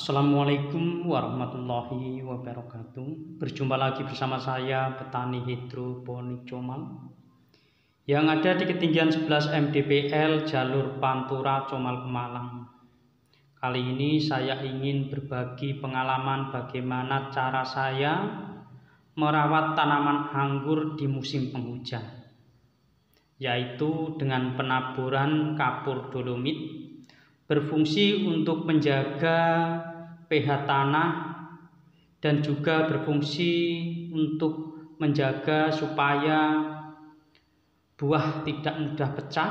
Assalamualaikum warahmatullahi wabarakatuh. Berjumpa lagi bersama saya petani hidroponik Comal yang ada di ketinggian 11 mdpl jalur Pantura Comal Pemalang. Kali ini saya ingin berbagi pengalaman bagaimana cara saya merawat tanaman anggur di musim penghujan, yaitu dengan penaburan kapur dolomit, berfungsi untuk menjaga pH tanah dan juga berfungsi untuk menjaga supaya buah tidak mudah pecah,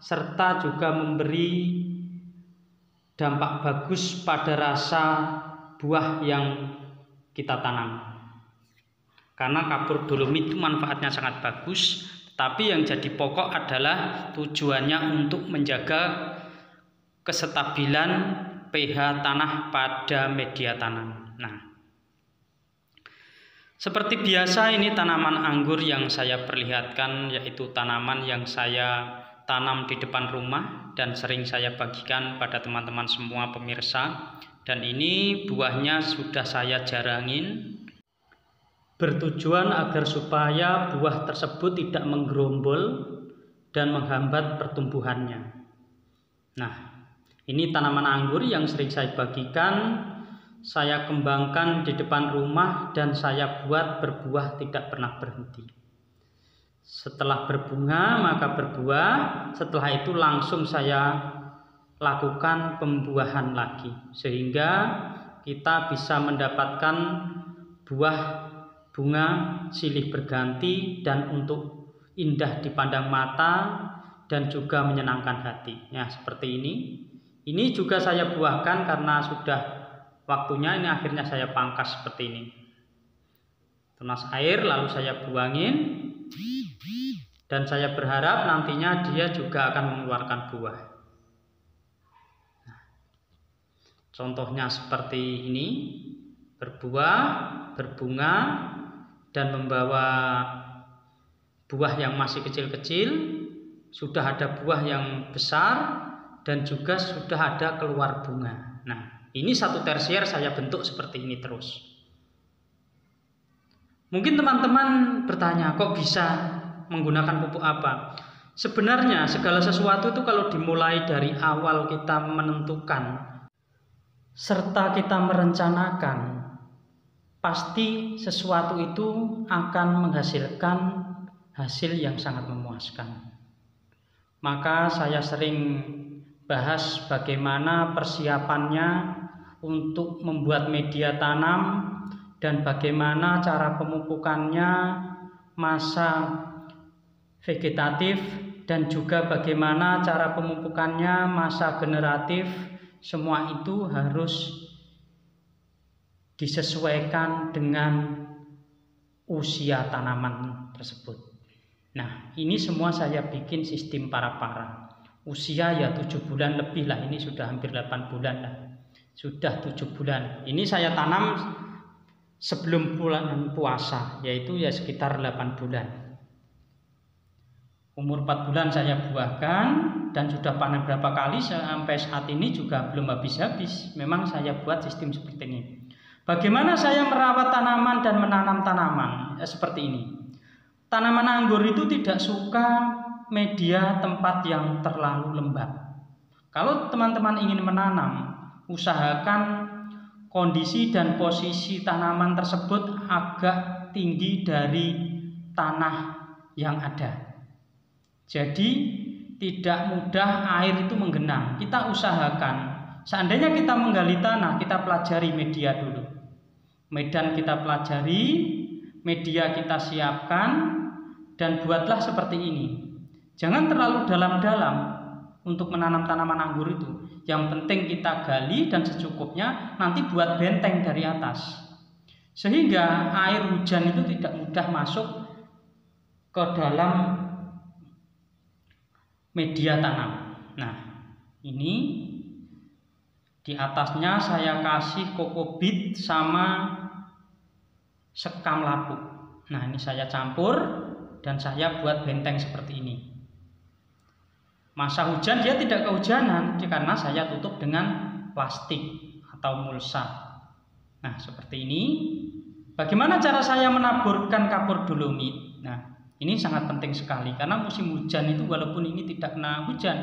serta juga memberi dampak bagus pada rasa buah yang kita tanam. Karena kapur dolomit itu manfaatnya sangat bagus, tapi yang jadi pokok adalah tujuannya untuk menjaga kestabilan pH tanah pada media tanam. Nah, seperti biasa ini tanaman anggur yang saya perlihatkan, yaitu tanaman yang saya tanam di depan rumah dan sering saya bagikan pada teman-teman semua pemirsa. Dan ini buahnya sudah saya jarangin, bertujuan agar supaya buah tersebut tidak menggerombol dan menghambat pertumbuhannya. Nah, ini tanaman anggur yang sering saya bagikan, saya kembangkan di depan rumah dan saya buat berbuah tidak pernah berhenti. Setelah berbunga maka berbuah, setelah itu langsung saya lakukan pembuahan lagi, sehingga kita bisa mendapatkan buah bunga silih berganti dan untuk indah dipandang mata dan juga menyenangkan hati. Ya, seperti ini. Ini juga saya buahkan karena sudah waktunya, ini akhirnya saya pangkas seperti ini. Tunas air lalu saya buangin dan saya berharap nantinya dia juga akan mengeluarkan buah. Nah, contohnya seperti ini, berbuah, berbunga dan membawa buah yang masih kecil-kecil, sudah ada buah yang besar dan juga sudah ada keluar bunga. Nah, ini satu tersier saya bentuk seperti ini terus. Mungkin teman-teman bertanya, kok bisa menggunakan pupuk apa? Sebenarnya segala sesuatu itu kalau dimulai dari awal kita menentukan serta kita merencanakan, pasti sesuatu itu akan menghasilkan hasil yang sangat memuaskan. Maka saya sering bahas bagaimana persiapannya untuk membuat media tanam dan bagaimana cara pemupukannya, masa vegetatif, dan juga bagaimana cara pemupukannya masa generatif. Semua itu harus disesuaikan dengan usia tanaman tersebut. Nah, ini semua saya bikin sistem para-para. Usia ya 7 bulan lebih lah, ini sudah hampir 8 bulan lah. Sudah 7 bulan. Ini saya tanam sebelum bulan puasa, yaitu ya sekitar 8 bulan. Umur 4 bulan saya buahkan dan sudah panen berapa kali sampai saat ini juga belum habis-habis. Memang saya buat sistem seperti ini. Bagaimana saya merawat tanaman dan menanam tanaman? Ya, seperti ini. Tanaman anggur itu tidak suka media tempat yang terlalu lembab. Kalau teman-teman ingin menanam, usahakan kondisi dan posisi tanaman tersebut agak tinggi dari tanah yang ada. Jadi tidak mudah air itu menggenang. Kita usahakan, seandainya kita menggali tanah, kita pelajari media dulu. Medan kita pelajari, media kita siapkan, dan buatlah seperti ini. Jangan terlalu dalam-dalam untuk menanam tanaman anggur itu. Yang penting kita gali dan secukupnya, nanti buat benteng dari atas. Sehingga air hujan itu tidak mudah masuk ke dalam media tanam. Nah, ini di atasnya saya kasih kokobit sama sekam lapuk. Nah, ini saya campur dan saya buat benteng seperti ini. Masa hujan dia tidak kehujanan karena saya tutup dengan plastik atau mulsa. Nah, seperti ini. Bagaimana cara saya menaburkan kapur dolomit? Nah, ini sangat penting sekali karena musim hujan itu walaupun ini tidak kena hujan,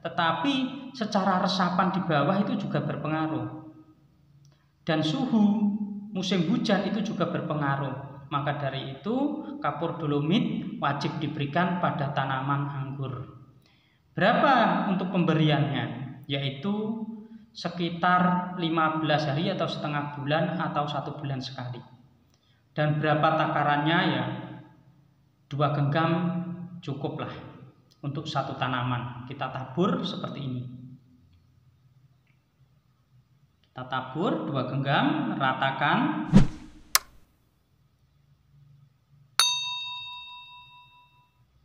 tetapi secara resapan di bawah itu juga berpengaruh. Dan suhu musim hujan itu juga berpengaruh. Maka dari itu kapur dolomit wajib diberikan pada tanaman anggur. Berapa untuk pemberiannya? Yaitu sekitar 15 hari atau setengah bulan atau 1 bulan sekali. Dan berapa takarannya? Ya 2 genggam cukuplah untuk satu tanaman. Kita tabur seperti ini. Kita tabur 2 genggam, ratakan.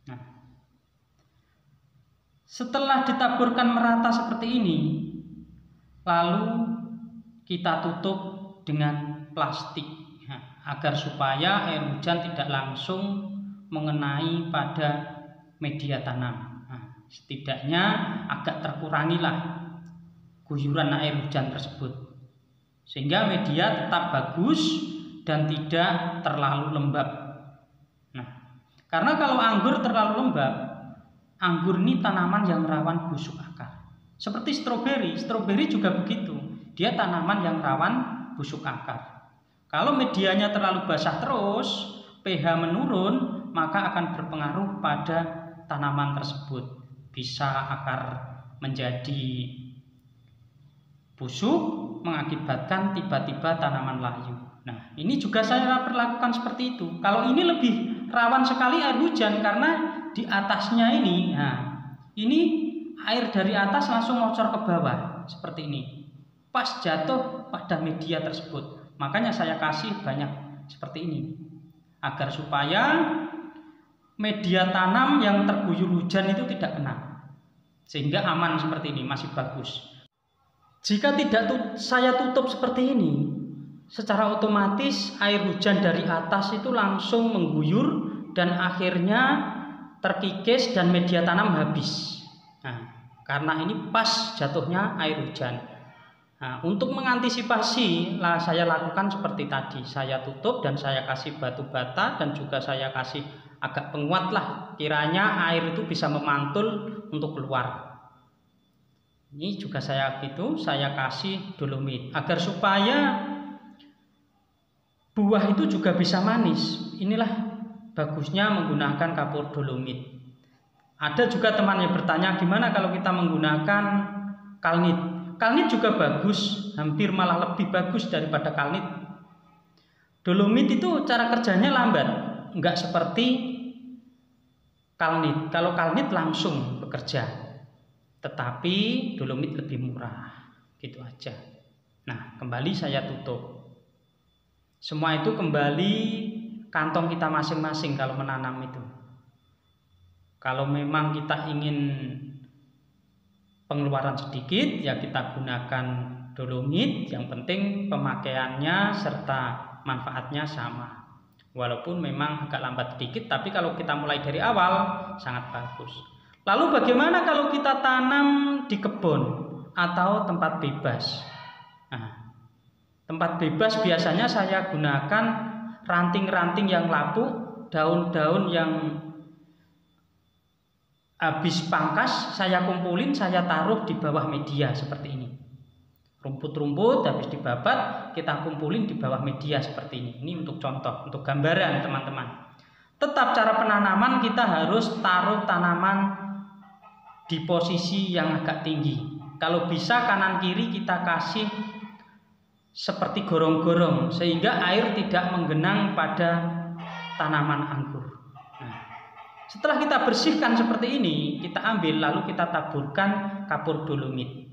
Nah, setelah ditaburkan merata seperti ini, lalu kita tutup dengan plastik agar supaya air hujan tidak langsung mengenai pada media tanam. Nah, setidaknya agak terkurangilah guyuran air hujan tersebut, sehingga media tetap bagus dan tidak terlalu lembab. Nah, karena kalau anggur terlalu lembab, anggur ini tanaman yang rawan busuk akar. Seperti stroberi juga begitu. Dia tanaman yang rawan busuk akar. Kalau medianya terlalu basah terus, pH menurun, maka akan berpengaruh pada tanaman tersebut. Bisa akar menjadi busuk, mengakibatkan tiba-tiba tanaman layu. Nah, ini juga saya perlakukan seperti itu. Kalau ini lebih rawan sekali air hujan karena di atasnya ini, nah, ini air dari atas langsung ngocor ke bawah seperti ini. Pas jatuh pada media tersebut. Makanya saya kasih banyak seperti ini agar supaya media tanam yang terguyur hujan itu tidak kena, sehingga aman seperti ini, masih bagus. Jika tidak saya tutup seperti ini, secara otomatis air hujan dari atas itu langsung mengguyur dan akhirnya terkikis dan media tanam habis. Nah, karena ini pas jatuhnya air hujan. Nah, untuk mengantisipasi saya lakukan seperti tadi, saya tutup dan saya kasih batu bata dan juga saya kasih agak penguat lah, kiranya air itu bisa memantul untuk keluar. Ini juga saya kasih dolomit agar supaya buah itu juga bisa manis. Inilah bagusnya menggunakan kapur dolomit. Ada juga teman yang bertanya, gimana kalau kita menggunakan kalnit? Kalnit juga bagus, hampir malah lebih bagus daripada kalnit. Dolomit itu cara kerjanya lambat, enggak seperti kalnit. Kalau kalnit langsung bekerja, tetapi dolomit lebih murah, gitu aja. Nah, kembali saya tutup. Semua itu kembali kantong kita masing-masing kalau menanam itu. Kalau memang kita ingin pengeluaran sedikit, ya kita gunakan dolomit. Yang penting pemakaiannya serta manfaatnya sama. Walaupun memang agak lambat sedikit, tapi kalau kita mulai dari awal sangat bagus. Lalu bagaimana kalau kita tanam di kebun atau tempat bebas? Nah, tempat bebas biasanya saya gunakan ranting-ranting yang lapuk, daun-daun yang habis pangkas saya kumpulin, saya taruh di bawah media seperti ini. Rumput-rumput habis dibabat, kita kumpulin di bawah media seperti ini. Ini untuk contoh, untuk gambaran teman-teman. Tetap cara penanaman kita harus taruh tanaman di posisi yang agak tinggi. Kalau bisa kanan kiri kita kasih seperti gorong-gorong sehingga air tidak menggenang pada tanaman anggur. Setelah kita bersihkan seperti ini, kita ambil lalu kita taburkan kapur dolomit.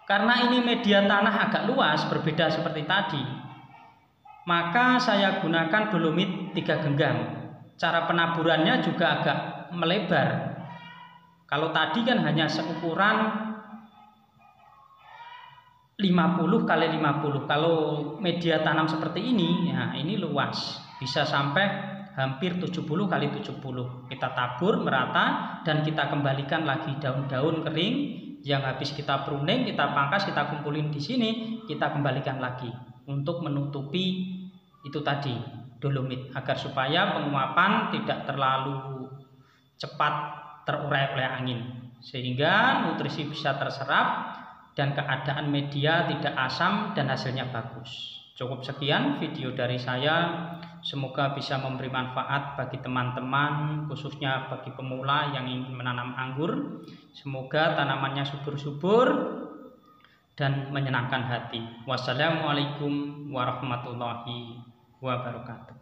Karena ini media tanah agak luas, berbeda seperti tadi, maka saya gunakan dolomit 3 genggam. Cara penaburannya juga agak melebar. Kalau tadi kan hanya seukuran 50 kali 50. Kalau media tanam seperti ini, ya ini luas, bisa sampai hampir 70 kali 70. Kita tabur merata dan kita kembalikan lagi daun-daun kering yang habis kita pruning, kita pangkas, kita kumpulin di sini, kita kembalikan lagi untuk menutupi itu tadi dolomit, agar supaya penguapan tidak terlalu cepat terurai oleh angin, sehingga nutrisi bisa terserap dan keadaan media tidak asam dan hasilnya bagus. Cukup sekian video dari saya, semoga bisa memberi manfaat bagi teman-teman, khususnya bagi pemula yang ingin menanam anggur. Semoga tanamannya subur-subur dan menyenangkan hati. Wassalamualaikum warahmatullahi wabarakatuh.